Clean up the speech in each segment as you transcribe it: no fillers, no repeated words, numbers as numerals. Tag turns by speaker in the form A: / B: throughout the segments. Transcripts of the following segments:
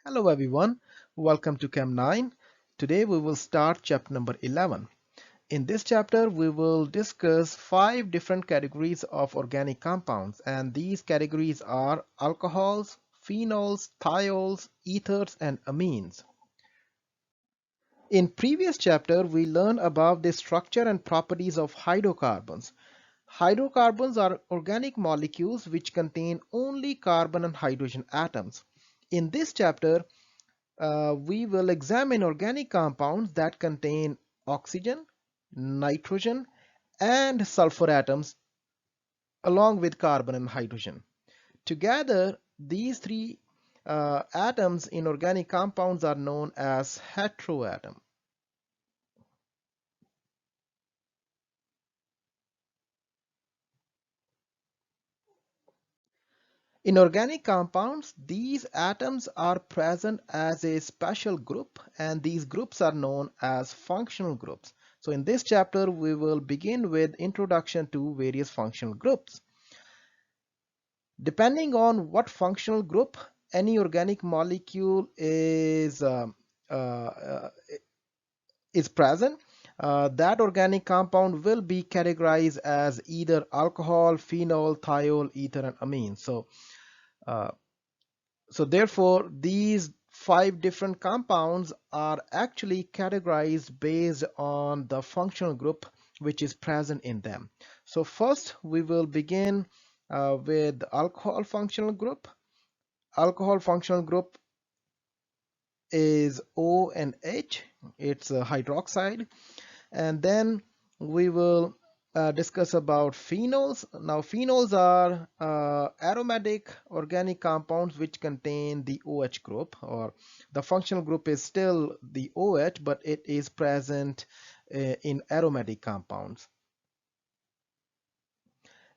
A: Hello everyone, welcome to Chem 9. Today we will start chapter number 11. In this chapter we will discuss 5 different categories of organic compounds, and these categories are alcohols, phenols, thiols, ethers and amines. In previous chapter we learned about the structure and properties of hydrocarbons. Hydrocarbons are organic molecules which contain only carbon and hydrogen atoms. In this chapter we will examine organic compounds that contain oxygen, nitrogen, and sulfur atoms along with carbon and hydrogen. Together, these three atoms in organic compounds are known as heteroatom. In organic compounds, these atoms are present as a special group, and these groups are known as functional groups. So in this chapter, we will begin with introduction to various functional groups. Depending on what functional group any organic molecule uh, is present, that organic compound will be categorized as either alcohol, phenol, thiol, ether, and amine. Uh, So therefore, these 5 different compounds are actually categorized based on the functional group which is present in them. So first, we will begin with the alcohol functional group. Alcohol functional group is O and H. It's a hydroxide. And then we will discuss about phenols. Now phenols are aromatic organic compounds which contain the OH group, or the functional group is still the OH, but it is present in aromatic compounds.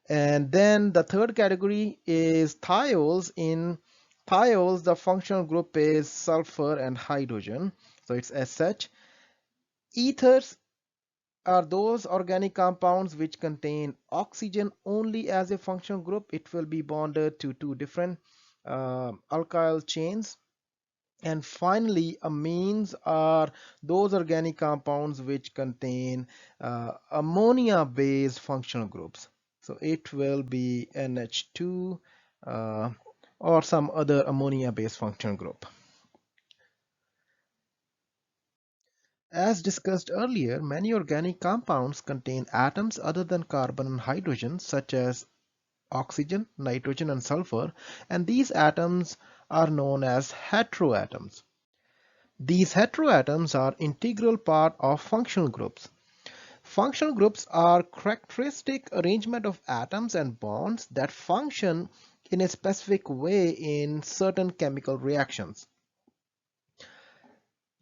A: And then the third category is thiols. In thiols, the functional group is sulfur and hydrogen, so it's SH. Ethers are those organic compounds which contain oxygen only as a functional group. It will be bonded to 2 different alkyl chains. And finally, amines are those organic compounds which contain ammonia based functional groups. So it will be NH2 uh, or some other ammonia based functional group. As discussed earlier, many organic compounds contain atoms other than carbon and hydrogen, such as oxygen, nitrogen, and sulfur, and these atoms are known as heteroatoms. These heteroatoms are integral part of functional groups. Functional groups are characteristic arrangement of atoms and bonds that function in a specific way in certain chemical reactions.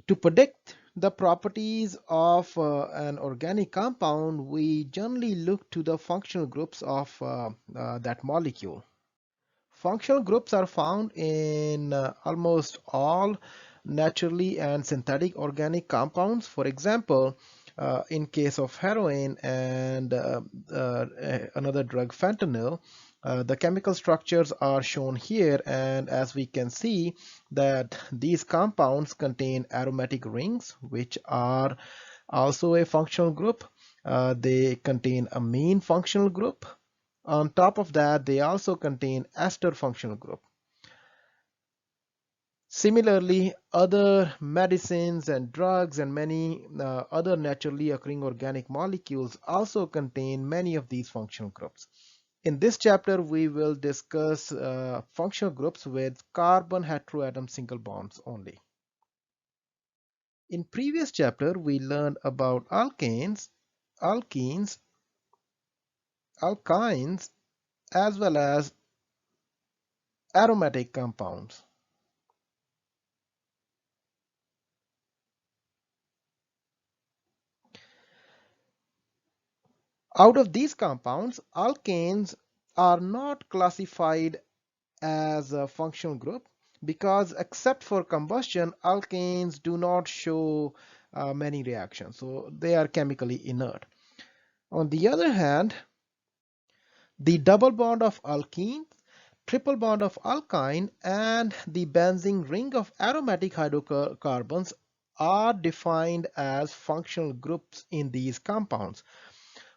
A: To predict the properties of an organic compound, we generally look to the functional groups of that molecule. Functional groups are found in almost all naturally and synthetic organic compounds. For example, in case of heroin and another drug fentanyl, the chemical structures are shown here, and as we can see that these compounds contain aromatic rings which are also a functional group. They contain amine functional group. On top of that, they also contain ester functional group. Similarly, other medicines and drugs and many other naturally occurring organic molecules also contain many of these functional groups. In this chapter, we will discuss functional groups with carbon heteroatom single bonds only. In previous chapter, we learned about alkanes, alkenes, alkynes, as well as aromatic compounds. Out of these compounds, alkanes are not classified as a functional group because except for combustion, alkanes do not show many reactions. So they are chemically inert. On the other hand, the double bond of alkenes triple bond of alkyne and the benzene ring of aromatic hydrocarbons are defined as functional groups in these compounds.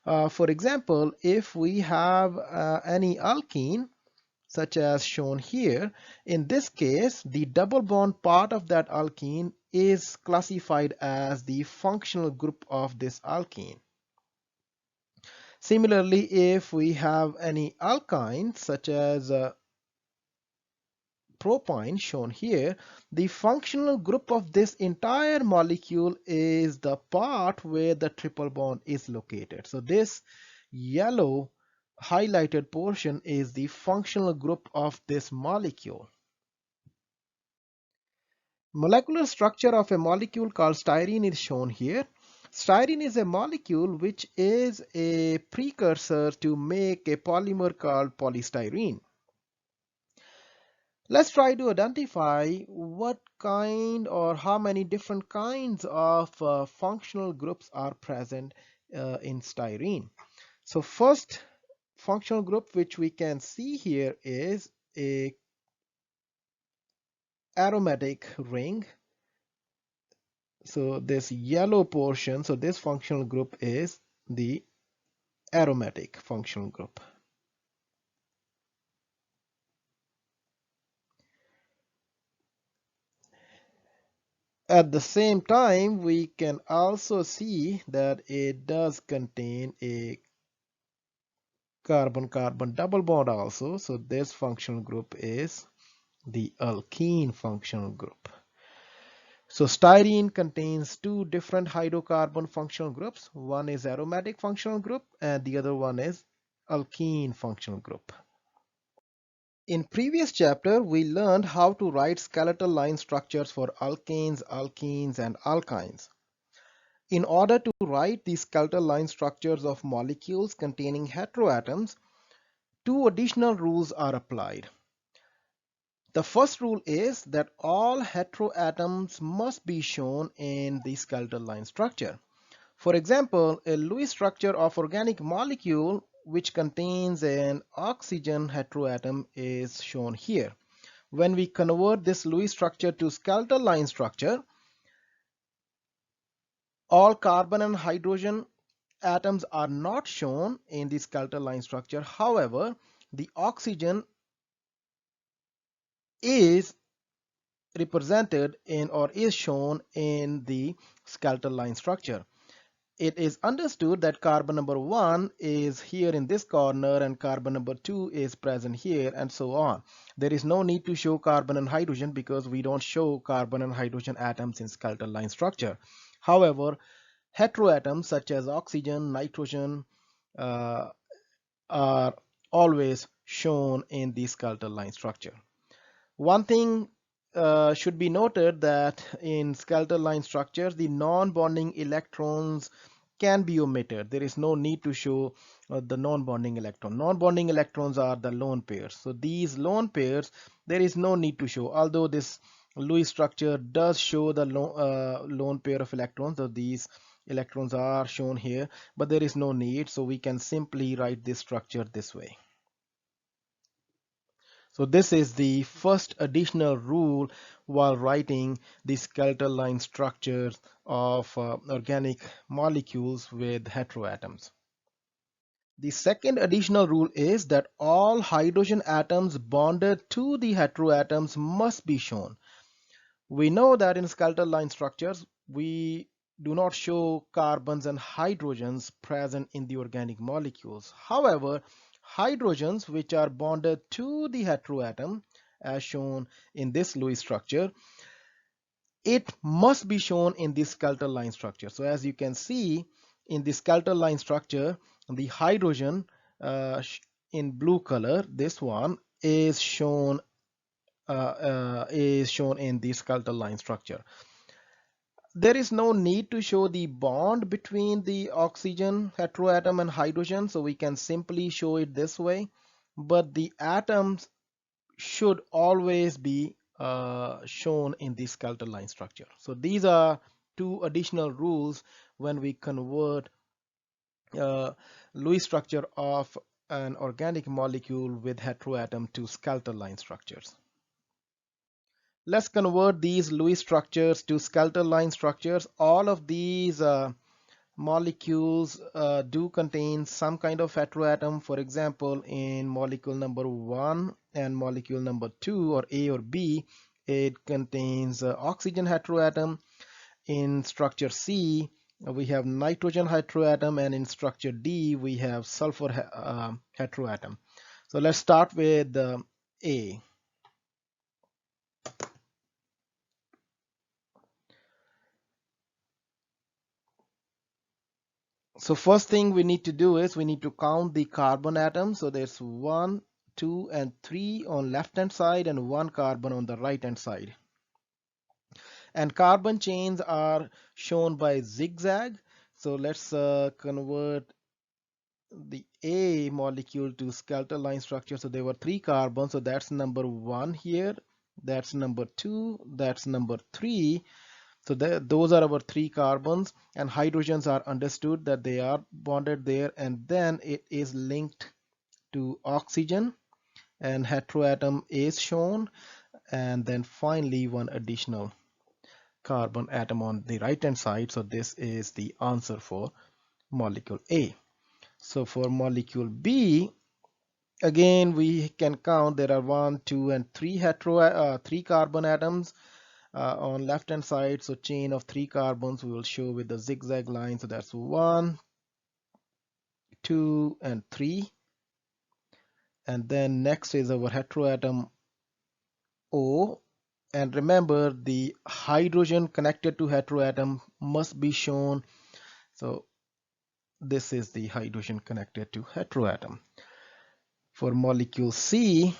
A: For example, if we have any alkene, such as shown here, in this case, the double bond part of that alkene is classified as the functional group of this alkene. Similarly, if we have any alkyne, such as propyne shown here, the functional group of this entire molecule is the part where the triple bond is located. So this yellow highlighted portion is the functional group of this molecule. Molecular structure of a molecule called styrene is shown here. Styrene is a molecule which is a precursor to make a polymer called polystyrene. Let's try to identify what kind or how many different kinds of functional groups are present in styrene. So first functional group which we can see here is a aromatic ring. So this yellow portion, so this functional group is the aromatic functional group. At the same time, we can also see that it does contain a carbon-carbon double bond also. So this functional group is the alkene functional group. So styrene contains two different hydrocarbon functional groups. One is aromatic functional group and the other one is alkene functional group. In previous chapter, we learned how to write skeletal line structures for alkanes, alkenes, and alkynes. In order to write these skeletal line structures of molecules containing heteroatoms, two additional rules are applied. The first rule is that all heteroatoms must be shown in the skeletal line structure. For example, a Lewis structure of organic molecule which contains an oxygen heteroatom is shown here. When we convert this Lewis structure to skeletal line structure, all carbon and hydrogen atoms are not shown in the skeletal line structure. However, the oxygen is represented in or is shown in the skeletal line structure. It is understood that carbon number 1 is here in this corner and carbon number 2 is present here and so on. There is no need to show carbon and hydrogen because we don't show carbon and hydrogen atoms in skeletal line structure. However, heteroatoms such as oxygen, nitrogen are always shown in the skeletal line structure. One thing should be noted that in skeletal line structures, the non-bonding electrons can be omitted. There is no need to show the non-bonding electron. Non-bonding electrons are the lone pairs. So these lone pairs, there is no need to show. Although this Lewis structure does show the lone pair of electrons, so these electrons are shown here, but there is no need. So we can simply write this structure this way. So this is the first additional rule while writing the skeletal line structures of organic molecules with heteroatoms. The second additional rule is that all hydrogen atoms bonded to the heteroatoms must be shown. We know that in skeletal line structures, we do not show carbons and hydrogens present in the organic molecules. However, hydrogens which are bonded to the heteroatom, as shown in this Lewis structure, it must be shown in the skeletal line structure. So as you can see in the skeletal line structure, the hydrogen in blue color, this one is shown in the skeletal line structure. There is no need to show the bond between the oxygen heteroatom and hydrogen, so we can simply show it this way, but the atoms should always be shown in the skeletal line structure. So these are two additional rules when we convert Lewis structure of an organic molecule with heteroatom to skeletal line structures. Let's convert these Lewis structures to skeletal line structures. All of these molecules do contain some kind of heteroatom. For example, in molecule number 1 and molecule number 2, or A or B, it contains oxygen heteroatom. In structure C, we have nitrogen heteroatom, and in structure D, we have sulfur heteroatom. So let's start with A. So first thing we need to do is we need to count the carbon atoms. So there's 1, 2, and 3 on left hand side and 1 carbon on the right hand side. And carbon chains are shown by zigzag. So let's convert the A molecule to skeletal line structure. So there were 3 carbons. So that's number 1 here. That's number 2. That's number 3. So those are our 3 carbons, and hydrogens are understood that they are bonded there, and then it is linked to oxygen, and heteroatom is shown, and then finally one additional carbon atom on the right hand side. So this is the answer for molecule A. So for molecule B, again we can count there are 1, 2, and 3 carbon atoms on left hand side. So chain of 3 carbons we will show with the zigzag line. So that's 1, 2, and 3. And then next is our heteroatom O. And remember, the hydrogen connected to heteroatom must be shown. So this is the hydrogen connected to heteroatom. For molecule C,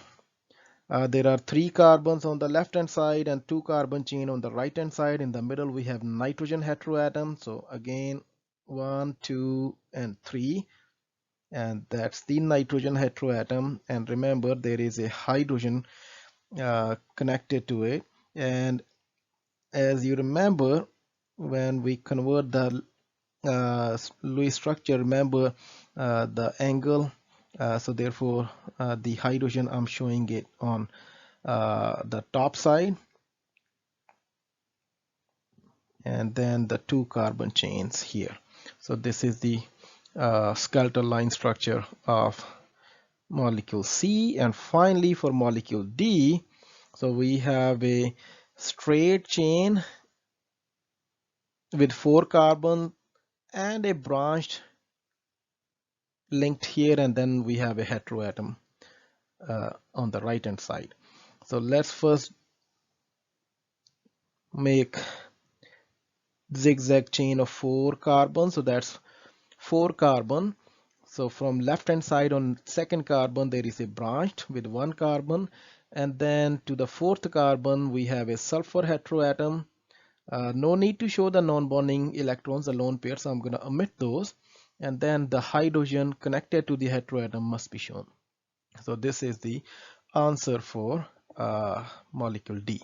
A: there are 3 carbons on the left hand side and 2 carbon chain on the right hand side. In the middle we have nitrogen heteroatom. So again 1, 2, and 3, and that's the nitrogen heteroatom. And remember, there is a hydrogen connected to it. And as you remember, when we convert the Lewis structure, remember the angle. So therefore the hydrogen, I'm showing it on the top side, and then the 2 carbon chains here. So this is the skeletal line structure of molecule C. And finally for molecule D, so we have a straight chain with 4 carbon and a branched linked here, and then we have a heteroatom on the right hand side. So let's first make zigzag chain of 4 carbon. So that's 4 carbon. So from left hand side on second carbon there is a branched with 1 carbon, and then to the 4th carbon we have a sulfur heteroatom. No need to show the non-bonding electrons, the lone pair, so I'm going to omit those. And then the hydrogen connected to the heteroatom must be shown. So this is the answer for molecule D.